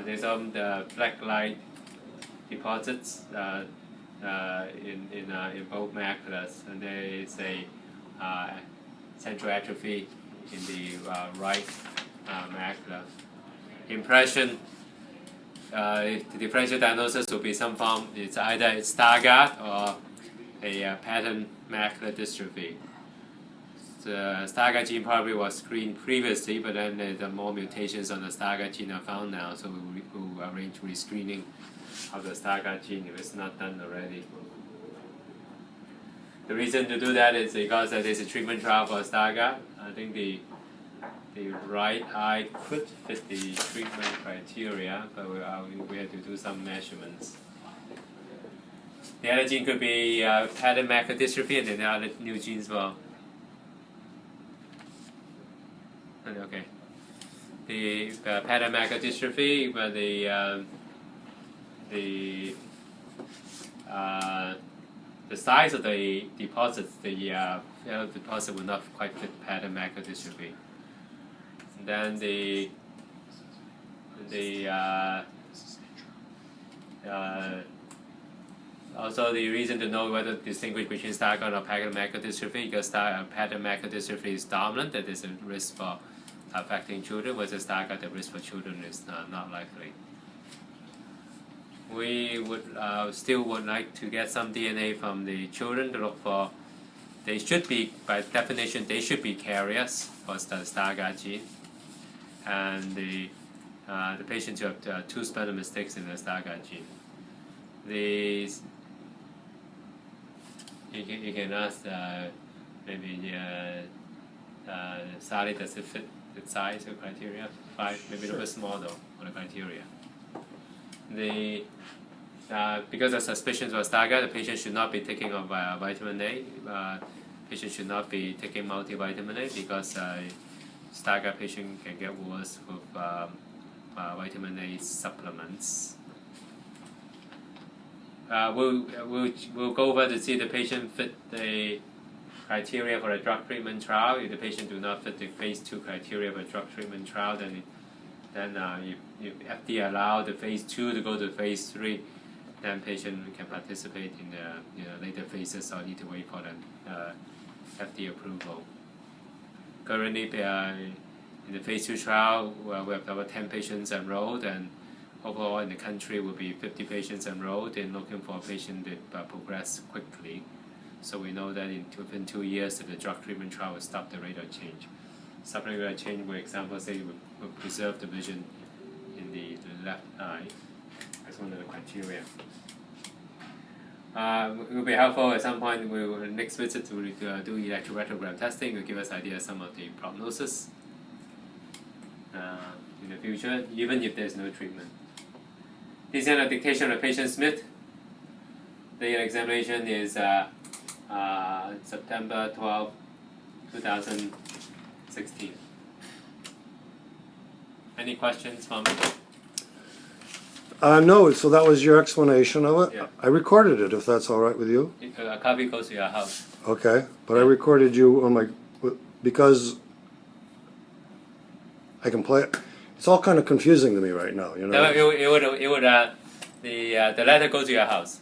there's some black light deposits in both maculas, and there is a central atrophy in the right macula. Impression. The differential diagnosis will be some form. It's either Stargardt or a pattern macular dystrophy. The Stargardt gene probably was screened previously, but then there are more mutations on the Stargardt gene are found now, so we'll arrange rescreening of the Stargardt gene if it's not done already. The reason to do that is because there's a treatment trial for Stargardt. I think the right eye could fit the treatment criteria, but we have to do some measurements. The other gene could be pattern macular dystrophy, and then the other new genes well. Okay. The pattern macular dystrophy, where the size of the deposits, the yellow deposit will not quite fit pattern macular dystrophy. And then also the reason to know whether to distinguish between Stargardt or pattern macular dystrophy, because pattern macular dystrophy is dominant, that is a risk for affecting children, whereas Stargardt, the risk for children is not likely. We would still would like to get some DNA from the children to look for. They should be, by definition, they should be carriers for the Stargardt gene, and the patients who have two spelling mistakes in the Stargardt gene. You can ask maybe Sally, does it fit the size of criteria? 5, maybe a little bit small though for the criteria. Because of suspicions of Stargardt, the patient should not be taking of vitamin A. Patient should not be taking multivitamin A because Stargardt patient can get worse with vitamin A supplements. We'll go over to see the patient fit the criteria for a drug treatment trial. If the patient do not fit the phase 2 criteria of a drug treatment trial, then if FDA allow the phase 2 to go to phase 3, then patient can participate in the later phases or need to wait for the FDA approval. Currently, in the phase 2 trial, we have about 10 patients enrolled, and overall in the country will be 50 patients enrolled and looking for a patient that progress quickly. So we know that within 2 years, if the drug treatment trial will stop the rate of change. Stopping the rate of change, for example, say will preserve the vision in the left eye. That's one of the criteria. It will be helpful at some point. We will next visit to do electroretrogram testing. Will give us idea of some of the prognosis in the future, even if there's no treatment. This is a dictation of patient Smith. The examination is September 12, 2016. Any questions from? No, so that was your explanation of it? Yeah. I recorded it, if that's all right with you. A copy goes to your house. Okay, but I recorded you on my, because I can play it. It's all kind of confusing to me right now, you know? No, the letter goes to your house.